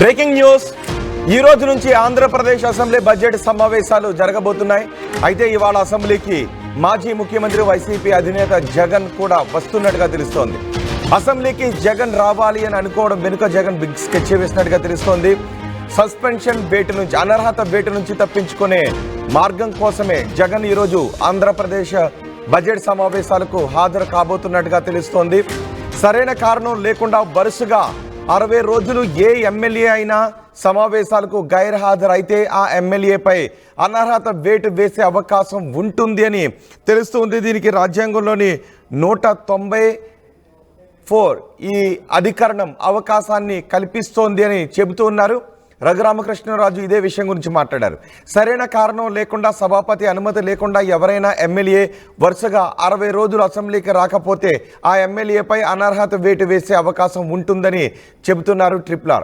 Breaking news. ఈ రోజు నుంచి ఆంధ్రప్రదేశ్ అసెంబ్లీ బడ్జెట్ సమావేశాలు జరగబోతున్నాయి. అయితే ఇవాళ అసెంబ్లీకి మాజీ ముఖ్యమంత్రి వైసీపీ అధినేత జగన్ కూడా వస్తున్నట్టుగా తెలుస్తోంది. అసెంబ్లీకి జగన్ రావాలి అని అనుకోవడం వెనుక జగన్ బిగ్ స్కెచ్ వేసినట్టుగా తెలుస్తోంది. సస్పెన్షన్ వేటు నుంచి, అనర్హత వేటు నుంచి తప్పించుకునే మార్గం కోసమే జగన్ ఈరోజు ఆంధ్రప్రదేశ్ బడ్జెట్ సమావేశాలకు హాజరు కాబోతున్నట్టుగా తెలుస్తోంది. సరైన కారణం లేకుండా వరుసగా 60 రోజులు ఏ ఎమ్మెల్యే అయినా సమావేశాలకు గైర్హాజరైతే ఆ ఎమ్మెల్యేపై అనర్హత వేటు వేసే అవకాశం ఉంటుంది అని తెలుస్తుంది. దీనికి రాజ్యాంగంలోని 194 ఈ అధికరణం అవకాశాన్ని కల్పిస్తోంది అని చెబుతూ ఉన్నారు. రఘురామకృష్ణరాజు ఇదే విషయం గురించి మాట్లాడారు. సరైన కారణం లేకుండా, సభాపతి అనుమతి లేకుండా ఎవరైనా ఎమ్మెల్యే వరుసగా 60 రోజులు అసెంబ్లీకి రాకపోతే ఆ ఎమ్మెల్యేపై అనర్హత వేటు వేసే అవకాశం ఉంటుందని చెబుతున్నారు ట్రిపుల్.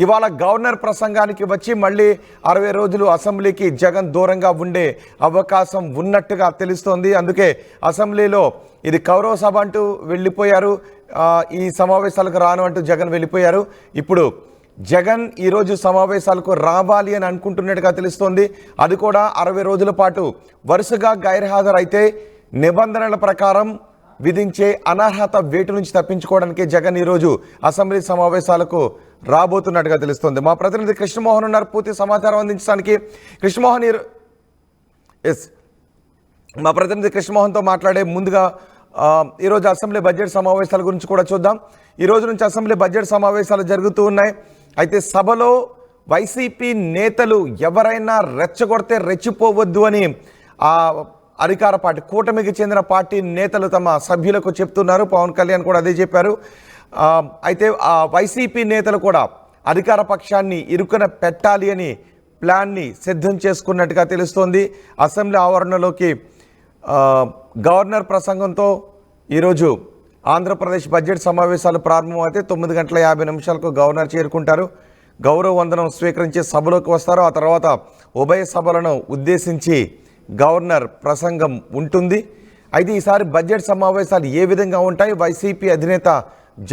ఇవాళ గవర్నర్ ప్రసంగానికి వచ్చి మళ్ళీ 60 రోజులు అసెంబ్లీకి జగన్ దూరంగా ఉండే అవకాశం ఉన్నట్టుగా తెలుస్తోంది. అందుకే అసెంబ్లీలో ఇది కౌరవ సభ అంటూ వెళ్ళిపోయారు. ఈ సమావేశాలకు రాను అంటూ జగన్ వెళ్ళిపోయారు. ఇప్పుడు జగన్ ఈరోజు సమావేశాలకు రావాలి అని అనుకుంటున్నట్టుగా తెలుస్తోంది. అది కూడా 60 రోజుల పాటు వరుసగా గైర్హాజరైతే నిబంధనల ప్రకారం విధించే అనర్హత వేటు నుంచి తప్పించుకోవడానికి జగన్ ఈరోజు అసెంబ్లీ సమావేశాలకు రాబోతున్నట్టుగా తెలుస్తోంది. మా ప్రతినిధి కృష్ణమోహన్ ఉన్నారు పూర్తి సమాచారం అందించడానికి. కృష్ణమోహన్, మా ప్రతినిధి కృష్ణమోహన్తో మాట్లాడే ముందుగా ఈరోజు అసెంబ్లీ బడ్జెట్ సమావేశాల గురించి కూడా చూద్దాం. ఈ రోజు నుంచి అసెంబ్లీ బడ్జెట్ సమావేశాలు జరుగుతూ ఉన్నాయి. అయితే సభలో వైసీపీ నేతలు ఎవరైనా రెచ్చగొడితే రెచ్చిపోవద్దు అని అధికార పార్టీ, కూటమికి చెందిన పార్టీ నేతలు తమ సభ్యులకు చెప్తున్నారు. పవన్ కళ్యాణ్ కూడా అదే చెప్పారు. అయితే వైసీపీ నేతలు కూడా అధికార పక్షాన్ని ఇరుకున పెట్టాలి అని ప్లాన్ని సిద్ధం చేసుకున్నట్టుగా తెలుస్తోంది. అసెంబ్లీ ఆవరణలోకి గవర్నర్ ప్రసంగంతో ఈరోజు ఆంధ్రప్రదేశ్ బడ్జెట్ సమావేశాలు ప్రారంభమైతే 9:50 గవర్నర్ చేరుకుంటారు. గౌరవ వందనం స్వీకరించి సభలోకి వస్తారు. ఆ తర్వాత ఉభయ సభలను ఉద్దేశించి గవర్నర్ ప్రసంగం ఉంటుంది. అయితే ఈసారి బడ్జెట్ సమావేశాలు ఏ విధంగా ఉంటాయి? వైసీపీ అధినేత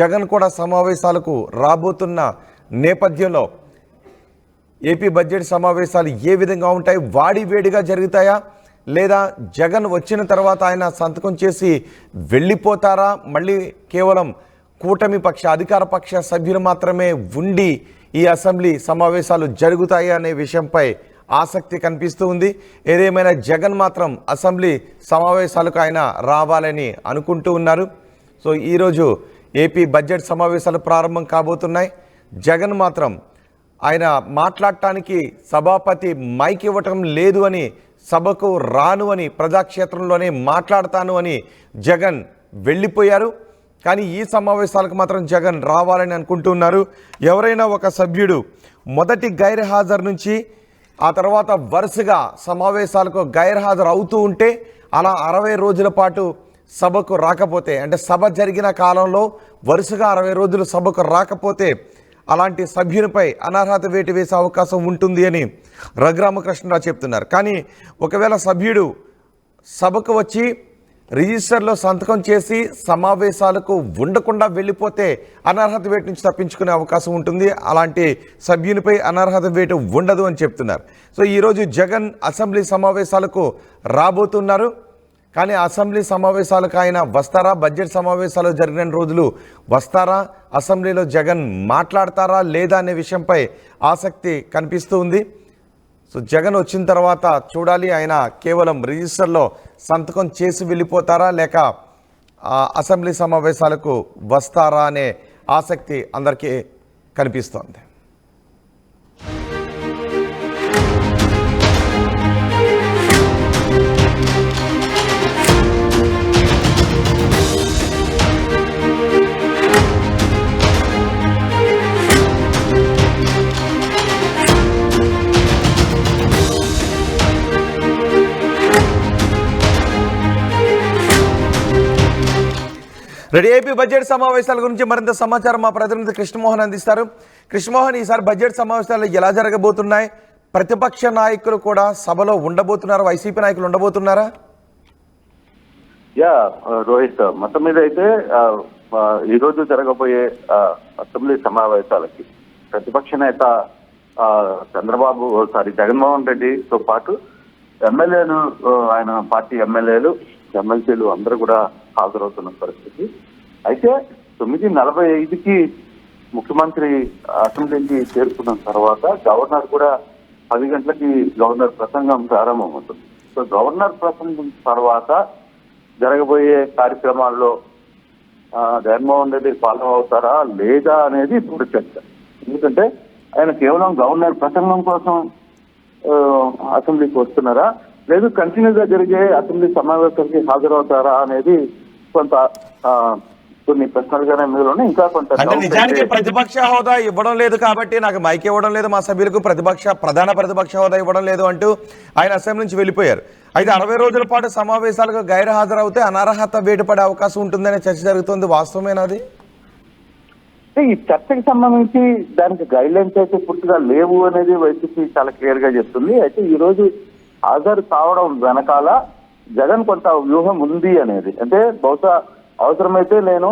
జగన్ కూడా సమావేశాలకు రాబోతున్న నేపథ్యంలో ఏపీ బడ్జెట్ సమావేశాలు ఏ విధంగా ఉంటాయి? వాడివేడిగా జరుగుతాయా, లేదా జగన్ వచ్చిన తర్వాత ఆయన సంతకం చేసి వెళ్ళిపోతారా? మళ్ళీ కేవలం కూటమి పక్ష, అధికార పక్ష సభ్యులు మాత్రమే ఉండి ఈ అసెంబ్లీ సమావేశాలు జరుగుతాయి అనే విషయంపై ఆసక్తి కనిపిస్తూ ఉంది. ఏదేమైనా జగన్ మాత్రం అసెంబ్లీ సమావేశాలకు ఆయన రావాలని అనుకుంటూ ఉన్నారు. సో ఈరోజు ఏపీ బడ్జెట్ సమావేశాలు ప్రారంభం కాబోతున్నాయి. జగన్ మాత్రం ఆయన మాట్లాడటానికి సభాపతి మైక్ ఇవ్వటం లేదు అని, సభకు రాను అని, ప్రజాక్షేత్రంలోనే మాట్లాడతాను అని జగన్ వెళ్ళిపోయారు. కానీ ఈ సమావేశాలకు మాత్రం జగన్ రావాలని అనుకుంటున్నారు. ఎవరైనా ఒక సభ్యుడు మొదటి గైర్హాజరు నుంచి ఆ తర్వాత వరుసగా సమావేశాలకు గైర్హాజరు అవుతూ ఉంటే, అలా 60 రోజుల పాటు సభకు రాకపోతే, అంటే సభ జరిగిన కాలంలో వరుసగా 60 రోజులు సభకు రాకపోతే అలాంటి సభ్యునిపై అనర్హత వేటు వేసే అవకాశం ఉంటుంది అని రఘురామకృష్ణరావు చెప్తున్నారు. కానీ ఒకవేళ సభ్యుడు సభకు వచ్చి రిజిస్టర్లో సంతకం చేసి సమావేశాలకు ఉండకుండా వెళ్ళిపోతే అనర్హత వేటు నుంచి తప్పించుకునే అవకాశం ఉంటుంది. అలాంటి సభ్యునిపై అనర్హత వేటు ఉండదు అని చెప్తున్నారు. సో ఈరోజు జగన్ అసెంబ్లీ సమావేశాలకు రాబోతున్నారు. కానీ అసెంబ్లీ సమావేశాలకు ఆయన వస్తారా? బడ్జెట్ సమావేశాలు జరిగిన రోజులు వస్తారా? అసెంబ్లీలో జగన్ మాట్లాడతారా లేదా అనే విషయంపై ఆసక్తి కనిపిస్తూ ఉంది. సో జగన్ వచ్చిన తర్వాత చూడాలి, ఆయన కేవలం రిజిస్టర్లో సంతకం చేసి వెళ్ళిపోతారా, లేక అసెంబ్లీ సమావేశాలకు వస్తారా అనే ఆసక్తి అందరికీ కనిపిస్తోంది. రెడీ ఏపీ బడ్జెట్ సమావేశాల గురించి మరింత సమాచారం మా ప్రతినిధి కృష్ణమోహన్ అందిస్తారు. కృష్ణమోహన్, ఈసారి బడ్జెట్ సమావేశాలు ఎలా జరగబోతున్నాయి? ప్రతిపక్ష నాయకులు కూడా సభలో ఉండబోతున్నారు, వైసీపీ నాయకులు ఉండబోతున్నారా? రోహిత్, మొత్తం మీద అయితే ఈ రోజు జరగబోయే అసెంబ్లీ సమావేశాలకి ప్రతిపక్ష నేత జగన్మోహన్ రెడ్డితో పాటు ఎమ్మెల్యేలు, ఆయన పార్టీ ఎమ్మెల్యేలు, ఎమ్మెల్సీలు అందరూ కూడా హాజరవుతున్న పరిస్థితి. అయితే 9:45కి ముఖ్యమంత్రి అసెంబ్లీకి చేరుకున్న తర్వాత గవర్నర్ కూడా 10 గంటలకి గవర్నర్ ప్రసంగం ప్రారంభమవుతుంది. సో గవర్నర్ ప్రసంగం తర్వాత జరగబోయే కార్యక్రమాల్లో జగన్మోహన్ రెడ్డి ఫాలో అవుతారా లేదా అనేది ఇప్పుడు చర్చ. ఎందుకంటే ఆయన కేవలం గవర్నర్ ప్రసంగం కోసం అసెంబ్లీకి వస్తున్నారా, లేదు కంటిన్యూగా జరిగే అసెంబ్లీ సమావేశానికి హాజరవుతారా అనేది కొన్ని ప్రశ్నలుగానే మీలోనే ఇంకా కొంత. అంటే నిజానికి ప్రతిపక్ష హోదా ఇవ్వడం లేదు కాబట్టి నాకు మైక్ ఇవ్వడం లేదు, మా సభ్యులకు ప్రధాన ప్రతిపక్ష హోదా ఇవ్వడం లేదు అంటూ ఆయన అసెంబ్లీ నుంచి వెళ్ళిపోయారు. అయితే 60 రోజుల పాటు సమావేశాలకు గైర్ హాజరవుతే అనర్హత వేటుపడే అవకాశం ఉంటుందనే చర్చ జరుగుతుంది. వాస్తవమేనాది? ఈ చర్చకి సంబంధించి దానికి గైడ్ లైన్స్ అయితే పూర్తిగా లేవు అనేది వైసీపీ చాలా క్లియర్ గా చెప్తుంది. అయితే ఈ రోజు హాజరు కావడం వెనకాల జగన్ కొంత వ్యూహం ఉంది అనేది, అంటే బహుశా అవసరమైతే నేను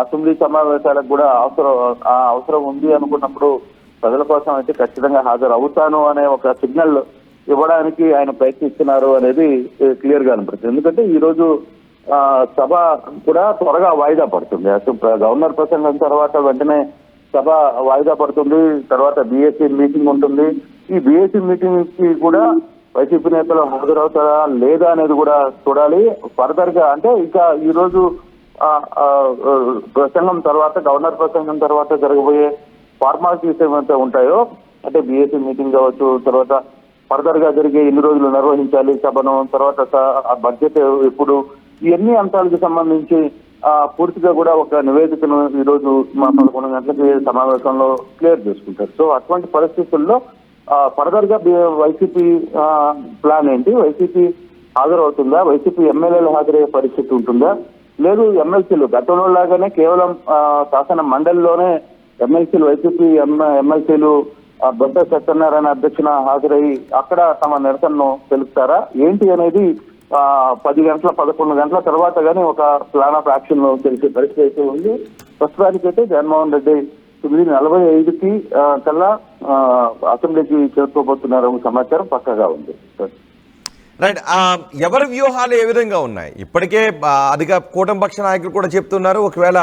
అసెంబ్లీ సమావేశాలకు కూడా అవసరం ఉంది అనుకున్నప్పుడు ప్రజల కోసం అయితే ఖచ్చితంగా హాజరు అవుతాను అనే ఒక సిగ్నల్ ఇవ్వడానికి ఆయన ప్రయత్నిస్తున్నారు అనేది క్లియర్ గా అనిపిస్తుంది. ఎందుకంటే ఈ రోజు సభ కూడా త్వరగా వాయిదా పడుతుంది. గవర్నర్ ప్రసంగం తర్వాత వెంటనే సభ వాయిదా పడుతుంది. తర్వాత బీఏసీ మీటింగ్ ఉంటుంది. ఈ బీఏసీ మీటింగ్ కి కూడా వైసీపీ నేతలు హాజరవుతారా లేదా అనేది కూడా చూడాలి. ఫర్దర్ గా అంటే ఇంకా ఈ రోజు ప్రసంగం తర్వాత, గవర్నర్ ప్రసంగం తర్వాత జరగబోయే ఫార్మాలిటీస్ ఏమైతే ఉంటాయో, అంటే బీఏసీ మీటింగ్ కావచ్చు, తర్వాత ఫర్దర్ గా జరిగే ఎన్ని రోజులు నిర్వహించాలి సభను, తర్వాత బడ్జెట్ ఎప్పుడు, ఇవన్నీ అంశాలకు సంబంధించి పూర్తిగా కూడా ఒక నివేదికను ఈ రోజు 11 గంటలకి సమావేశంలో క్లియర్ చేసుకుంటారు. సో అటువంటి పరిస్థితుల్లో ఫర్దర్ గా వైసీపీ ప్లాన్ ఏంటి, వైసీపీ హాజరవుతుందా, వైసీపీ ఎమ్మెల్యేలు హాజరయ్యే పరిస్థితి ఉంటుందా, లేదు ఎమ్మెల్సీలు గతంలో లాగానే కేవలం శాసన మండలిలోనే ఎమ్మెల్సీలు, వైసీపీ ఎమ్మెల్సీలు బొత్స సత్యనారాయణ అధ్యక్షున హాజరయ్యి అక్కడ తమ నిరసనను తెలుపుతారా ఏంటి అనేది 10 గంటల 11 గంటల తర్వాత కానీ ఒక ప్లాన్ ఆఫ్ యాక్షన్ తెలిసే పరిస్థితి అయితే ఉంది. ప్రస్తుతానికైతే జగన్మోహన్ రెడ్డి 9:45కి కల్లా అసెంబ్లీకి చేరుకోబోతున్నారు సమాచారం పక్కగా ఉంది. రైట్. ఎవరి వ్యూహాలు ఏ విధంగా ఉన్నాయి? ఇప్పటికే అధిక కూటమి పక్ష నాయకులు కూడా చెప్తున్నారు, ఒకవేళ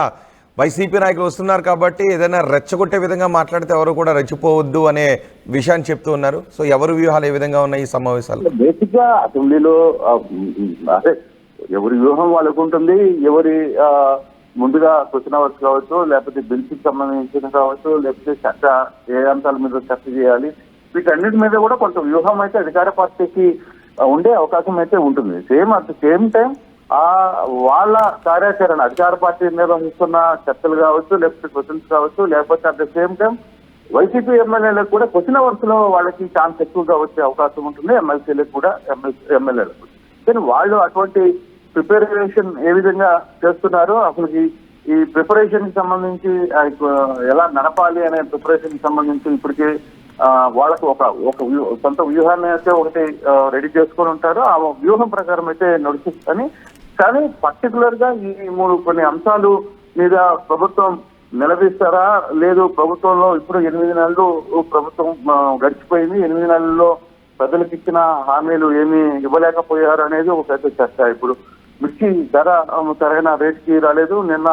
వైసీపీ నాయకులు వస్తున్నారు కాబట్టి ఏదైనా రెచ్చగొట్టే విధంగా మాట్లాడితే ఎవరు కూడా రెచ్చిపోవద్దు అనే విషయాన్ని చెప్తూ ఉన్నారు. సో ఎవరి వ్యూహాలు ఏ విధంగా ఉన్నాయి ఈ సమావేశాలు? బేసిక్ గా అసెంబ్లీలో అదే ఎవరి వ్యూహం వాళ్ళకు ఉంటుంది. ఎవరి ముందుగా క్వశ్చన్ అవర్స్ కావచ్చు, లేకపోతే బిల్స్ కి సంబంధించిన కావచ్చు, లేకపోతే చర్చ ఏ అంశాల మీద చర్చ చేయాలి, వీటన్నిటి మీద కూడా కొంత వ్యూహం అయితే అధికార పార్టీకి ఉండే అవకాశం అయితే ఉంటుంది. అట్ ద సేమ్ టైం వాళ్ళ కార్యాచరణ, అధికార పార్టీ నిర్వహిస్తున్న చర్చలు కావచ్చు, లేకపోతే క్వశ్చన్స్ కావచ్చు, లేకపోతే at the same time YCP ఎమ్మెల్యేలకు కూడా క్వశ్చన్ అవర్స్ లో వాళ్ళకి ఛాన్స్ ఎక్కువగా వచ్చే అవకాశం ఉంటుంది, ఎమ్మెల్సీలకు కూడా ఎమ్మెల్యేలకు. కానీ వాళ్ళు అటువంటి ప్రిపరేషన్ ఏ విధంగా చేస్తున్నారు, అసలు ఈ ప్రిపరేషన్ కి సంబంధించి ఎలా నడపాలి అనే ప్రిపరేషన్ కి సంబంధించి ఇప్పటికే వాళ్ళకు ఒక సొంత వ్యూహాన్ని అయితే ఒకటి రెడీ చేసుకొని ఉంటారు. ఆ వ్యూహం ప్రకారం అయితే నడుస్తుంది. కానీ పర్టికులర్ గా ఈ కొన్ని అంశాలు మీద ప్రభుత్వం నిలదీస్తారా, లేదు ప్రభుత్వంలో ఇప్పుడు 8 నెలలు ప్రభుత్వం గడిచిపోయింది, 8 నెలల్లో ప్రజలకు ఇచ్చిన హామీలు ఏమీ ఇవ్వలేకపోయారు అనేది ఒక పెద్ద చర్చ. ఇప్పుడు మిర్చి ధర సరైన రేటుకి రాలేదు. నిన్న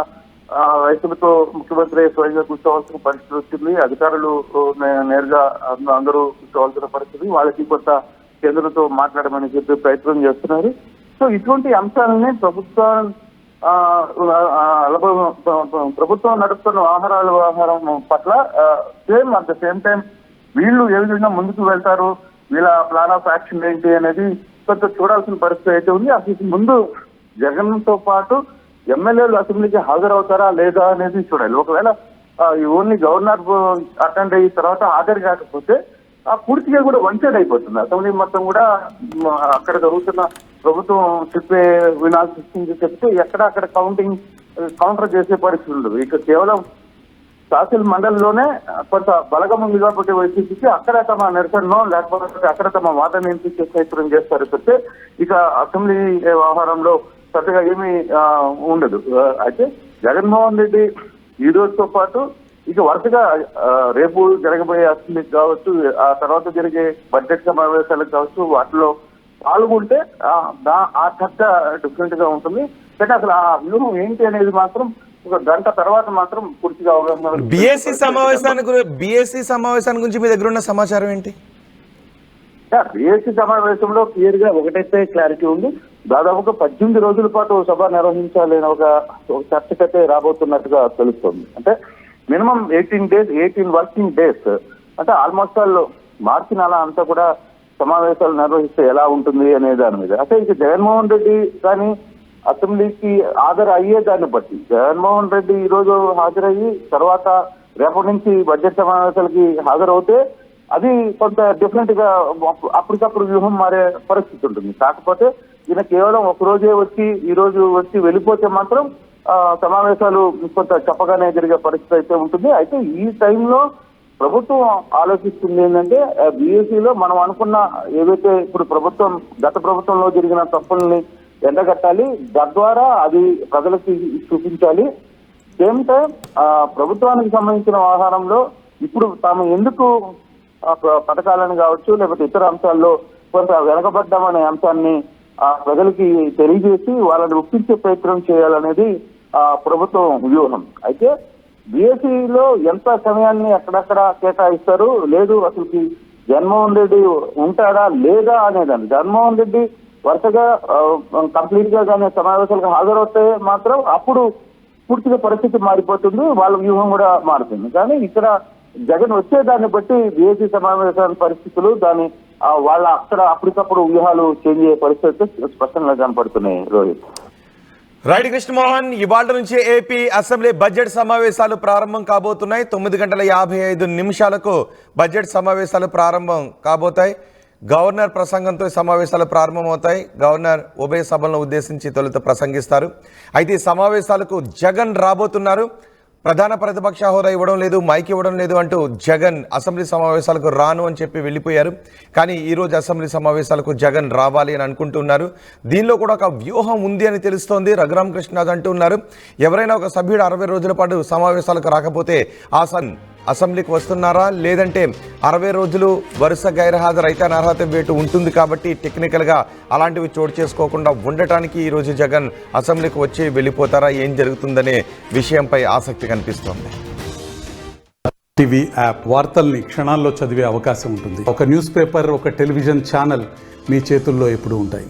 రైతులతో ముఖ్యమంత్రి స్వయంగా కూర్చోవలసిన పరిస్థితి వచ్చింది. అధికారులు నేరుగా అందరూ కూర్చోవలసిన పరిస్థితి. వాళ్ళకి కొంత కేంద్రంతో మాట్లాడమని చెప్పి ప్రయత్నం చేస్తున్నారు. సో ఇటువంటి అంశాలని ప్రభుత్వం నడుపుతున్న వ్యవహారం పట్ల అట్ ద సేమ్ టైం వీళ్ళు ఏ విధంగా ముందుకు వెళ్తారు, వీళ్ళ ప్లాన్ ఆఫ్ యాక్షన్ ఏంటి అనేది కొంత చూడాల్సిన పరిస్థితి అయితే ఉంది. అసలు ముందు జగన్ తో పాటు ఎమ్మెల్యేలు అసెంబ్లీకి హాజరవుతారా లేదా అనేది చూడాలి. ఒకవేళ ఓన్లీ గవర్నర్ అటెండ్ అయిన తర్వాత హాజరు కాకపోతే పూర్తిగా కూడా వన్ సైడ్ అయిపోతుంది. అసెంబ్లీ మొత్తం కూడా అక్కడ జరుగుతున్న ప్రభుత్వం చెప్పే వినాల్సి చెప్తే అక్కడ కౌంటర్ చేసే పరిస్థితి ఉండదు. ఇక కేవలం శాసన మండలిలోనే కొంత బలగం ఉంది కాబట్టి వైసీపీకి అక్కడ తమ నిరసనలో, లేకపోతే అక్కడ తమ వాదన వినిపించే ప్రయత్నం చేస్తారు చెప్తే ఇక అసెంబ్లీ వ్యవహారంలో పెద్దగా ఏమీ ఉండదు. అయితే జగన్మోహన్ రెడ్డి ఈ రోజుతో పాటు ఇక వరుసగా రేపు జరగబోయే అసెంబ్లీకి కావచ్చు, ఆ తర్వాత జరిగే బడ్జెట్ సమావేశాలకు కావచ్చు, వాటిలో పాల్గొంటే ఆ చర్చ డిఫరెంట్ గా ఉంటుంది. కానీ అసలు ఆ వ్యూహం ఏంటి అనేది మాత్రం ఒక గంట తర్వాత మాత్రం పూర్తిగా అవగాహన. బిఎస్సి సమావేశాన్ని గురించి మీ దగ్గర ఉన్న సమాచారం ఏంటి? బిఎస్సి సమావేశంలో క్లియర్ గా ఒకటైతే క్లారిటీ ఉంది. దాదాపుగా 18 రోజుల పాటు సభ నిర్వహించాలని ఒక చర్చకైతే రాబోతున్నట్టుగా తెలుస్తుంది. అంటే మినిమం 18 వర్కింగ్ డేస్, అంటే ఆల్మోస్ట్ ఆల్ మార్చి నెల అంతా కూడా సమావేశాలు నిర్వహిస్తే ఎలా ఉంటుంది అనే దాని మీద. అంటే ఇక జగన్మోహన్ రెడ్డి కానీ అసెంబ్లీకి హాజరు అయ్యే దాన్ని బట్టి, జగన్మోహన్ రెడ్డి ఈ రోజు హాజరయ్యి తర్వాత రేపటి నుంచి బడ్జెట్ సమావేశాలకి హాజరవుతే అది కొంత డిఫరెంట్ గా అప్పటికప్పుడు వ్యూహం మారే పరిస్థితి ఉంటుంది. కాకపోతే ఈయన కేవలం ఒక రోజే వచ్చి ఈ రోజు వచ్చి వెళ్ళిపోతే మాత్రం సమావేశాలు కొంత చెప్పగానే జరిగే పరిస్థితి అయితే ఉంటుంది. అయితే ఈ టైంలో ప్రభుత్వం ఆలోచిస్తుంది ఏంటంటే బీఎస్సీలో మనం అనుకున్న ఏవైతే ఇప్పుడు గత ప్రభుత్వంలో జరిగిన తప్పుల్ని ఎండగట్టాలి, తద్వారా అది ప్రజలకి చూపించాలి. సేమ్ టైం ప్రభుత్వానికి సంబంధించిన వ్యవహారంలో ఇప్పుడు తాము ఎందుకు పథకాలను కావచ్చు లేకపోతే ఇతర అంశాల్లో కొంత వెనకబడ్డామనే అంశాన్ని ప్రజలకి తెలియజేసి వాళ్ళని ఒప్పించే ప్రయత్నం చేయాలనేది ప్రభుత్వం వ్యూహం. అయితే బీఎస్సీలో ఎంత సమయాన్ని అక్కడక్కడ కేటాయిస్తారు, లేదు అసలుకి జగన్మోహన్ రెడ్డి ఉంటాడా లేదా అనేదాన్ని. జగన్మోహన్ రెడ్డి వరుసగా కంప్లీట్ గా కానీ సమావేశాలకు హాజరవుతే మాత్రం అప్పుడు పూర్తిగా పరిస్థితి మారిపోతుంది, వాళ్ళ వ్యూహం కూడా మారుతుంది. కానీ ఇక్కడ జగన్ వచ్చేదాన్ని బట్టి బీఎస్సీ సమావేశాల పరిస్థితులు దాని వాళ్ళ అక్కడ అప్పటికప్పుడు వ్యూహాలు చేంజ్ అయ్యే పరిస్థితులు స్పష్టంగా కనపడుతున్నాయి. రోహిత్. రైట్ కృష్ణమోహన్, ఇవాళ నుంచి ఏపీ అసెంబ్లీ బడ్జెట్ సమావేశాలు ప్రారంభం కాబోతున్నాయి. 9:55 బడ్జెట్ సమావేశాలు ప్రారంభం కాబోతాయి. గవర్నర్ ప్రసంగంతో సమావేశాలు ప్రారంభమవుతాయి. గవర్నర్ ఉభయ సభలను ఉద్దేశించి తొలుత ప్రసంగిస్తారు. అయితే ఈ సమావేశాలకు జగన్ రాబోతున్నారు. ప్రధాన ప్రతిపక్ష హోదా ఇవ్వడం లేదు, మైక్ ఇవ్వడం లేదు అంటూ జగన్ అసెంబ్లీ సమావేశాలకు రాను అని చెప్పి వెళ్ళిపోయారు. కానీ ఈరోజు అసెంబ్లీ సమావేశాలకు జగన్ రావాలి అని అనుకుంటున్నారు. దీనిలో కూడా ఒక వ్యూహం ఉంది అని తెలుస్తోంది. రఘురామ కృష్ణరాజు అంటున్నారు, ఎవరైనా ఒక సభ్యుడు 60 రోజుల పాటు సమావేశాలకు రాకపోతే అసెంబ్లీకి వస్తున్నారా, లేదంటే 60 రోజులు వరుస గైర్హాజరు అయితే అనర్హత వేటు ఉంటుంది కాబట్టి టెక్నికల్గా అలాంటివి చోటు చేసుకోకుండా ఉండటానికి ఈరోజు జగన్ అసెంబ్లీకి వచ్చి వెళ్ళిపోతారా, ఏం జరుగుతుందనే విషయంపై ఆసక్తి కనిపిస్తోంది. టీవీ యాప్ వార్తల్ని క్షణాల్లో చదివే అవకాశం ఉంటుంది. ఒక న్యూస్ పేపర్, ఒక టెలివిజన్ ఛానల్ మీ చేతుల్లో ఎప్పుడూ ఉంటాయి.